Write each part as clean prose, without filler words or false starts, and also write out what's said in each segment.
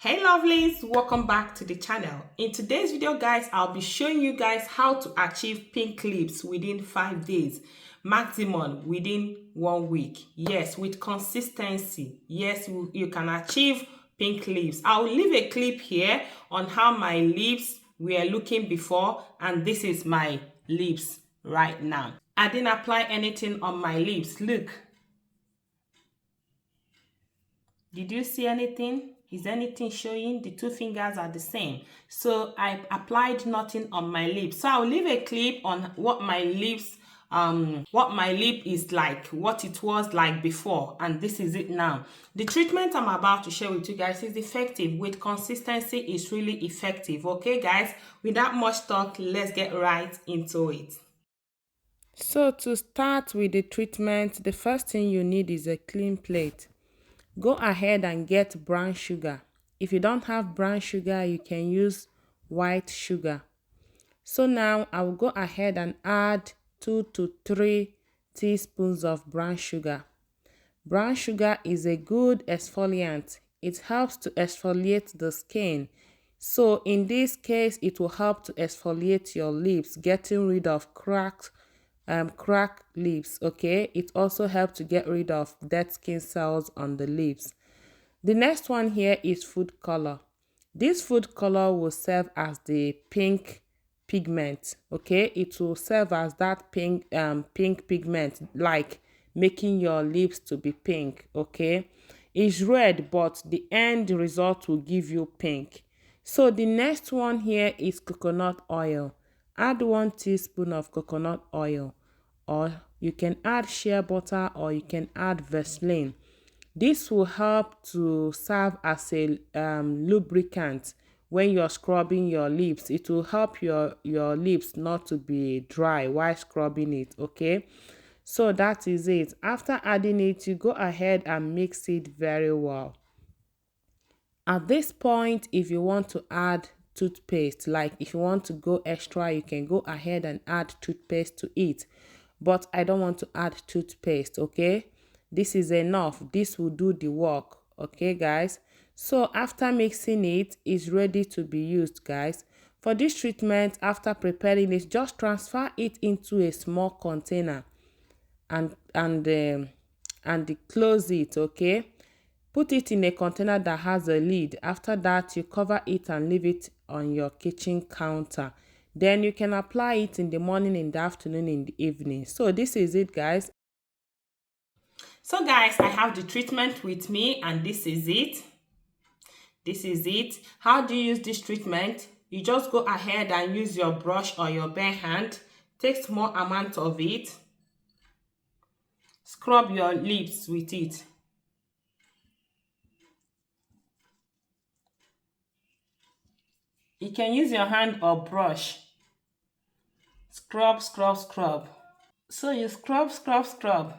Hey lovelies, welcome back to the channel. In today's video guys, I'll be showing you guys how to achieve pink lips within 5 days, maximum within 1 week. Yes, with consistency. Yes, you can achieve pink lips. I'll leave a clip here on how my lips were looking before, and this is my lips right now. I didn't apply anything on my lips. Look. Did you see anything? Is anything showing? The two fingers are the same. So I applied nothing on my lips. So I'll leave a clip on what my lips, what my lip is like, what it was like before, and this is it now. The treatment I'm about to share with you guys is effective. With consistency, is really effective. Okay, guys, without much talk, let's get right into it. So to start with the treatment, the first thing you need is a clean plate. Go ahead and get brown sugar. If you don't have brown sugar, you can use white sugar. So now I will go ahead and add 2 to 3 teaspoons of brown sugar. Brown sugar is a good exfoliant. It helps to exfoliate the skin. So in this case, it will help to exfoliate your lips, getting rid of cracked lips. Okay, it also helps to get rid of dead skin cells on the lips. The next one here is food color. This food color will serve as the pink pigment. Okay, it will serve as that pink pigment, like making your lips to be pink. Okay, it's red, but the end result will give you pink. So the next one here is coconut oil. Add 1 teaspoon of coconut oil, or you can add shea butter, or you can add Vaseline. This will help to serve as a lubricant when you're scrubbing your lips. It will help your lips not to be dry while scrubbing it. Okay, so that is it. After adding it, you go ahead and mix it very well. At this point, if you want to add toothpaste, like if you want to go extra, you can go ahead and add toothpaste to it. But I don't want to add toothpaste. Okay, this is enough. This will do the work. Okay guys, so after mixing it, it's ready to be used guys. For this treatment, after preparing it, just transfer it into a small container and close it. Okay, put it in a container that has a lid. After that, you cover it and leave it on your kitchen counter. Then you can apply it in the morning, in the afternoon, in the evening. So this is it guys. So guys, I have the treatment with me, and this is it. This is it. How do you use this treatment? You just go ahead and use your brush or your bare hand. Take small amount of it. Scrub your lips with it. You can use your hand or brush. Scrub, scrub, scrub. So you scrub, scrub, scrub.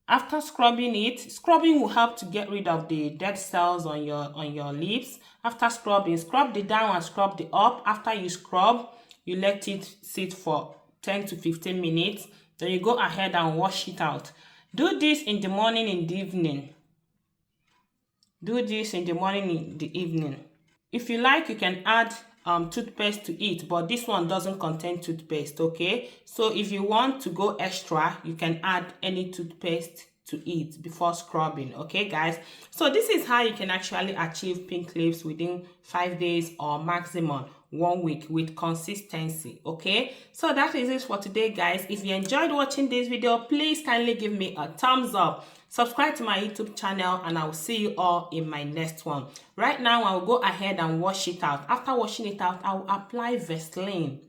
After scrubbing it, scrubbing will help to get rid of the dead cells on your lips. After scrubbing, scrub the down and scrub the up. After you scrub, you let it sit for 10 to 15 minutes. Then you go ahead and wash it out. Do this in the morning, in the evening. Do this in the morning, in the evening. If you like, you can add toothpaste to it, but this one doesn't contain toothpaste. Okay, so if you want to go extra, you can add any toothpaste to it before scrubbing. Okay guys, so this is how you can actually achieve pink lips within 5 days or maximum 1 week with consistency. Okay, so that is it for today guys. If you enjoyed watching this video, please kindly give me a thumbs up, subscribe to my YouTube channel, and I will see you all in my next one. Right now, I will go ahead and wash it out. After washing it out, I will apply Vaseline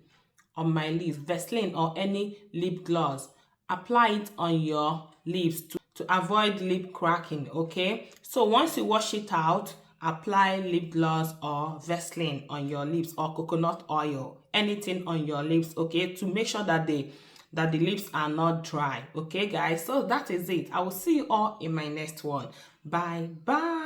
on my lips. Vaseline or any lip gloss. Apply it on your lips to avoid lip cracking. Okay, so once you wash it out, apply lip gloss or Vaseline on your lips, or coconut oil, anything on your lips. Okay, to make sure that the lips are not dry. Okay guys, so that is it. I will see you all in my next one. Bye bye.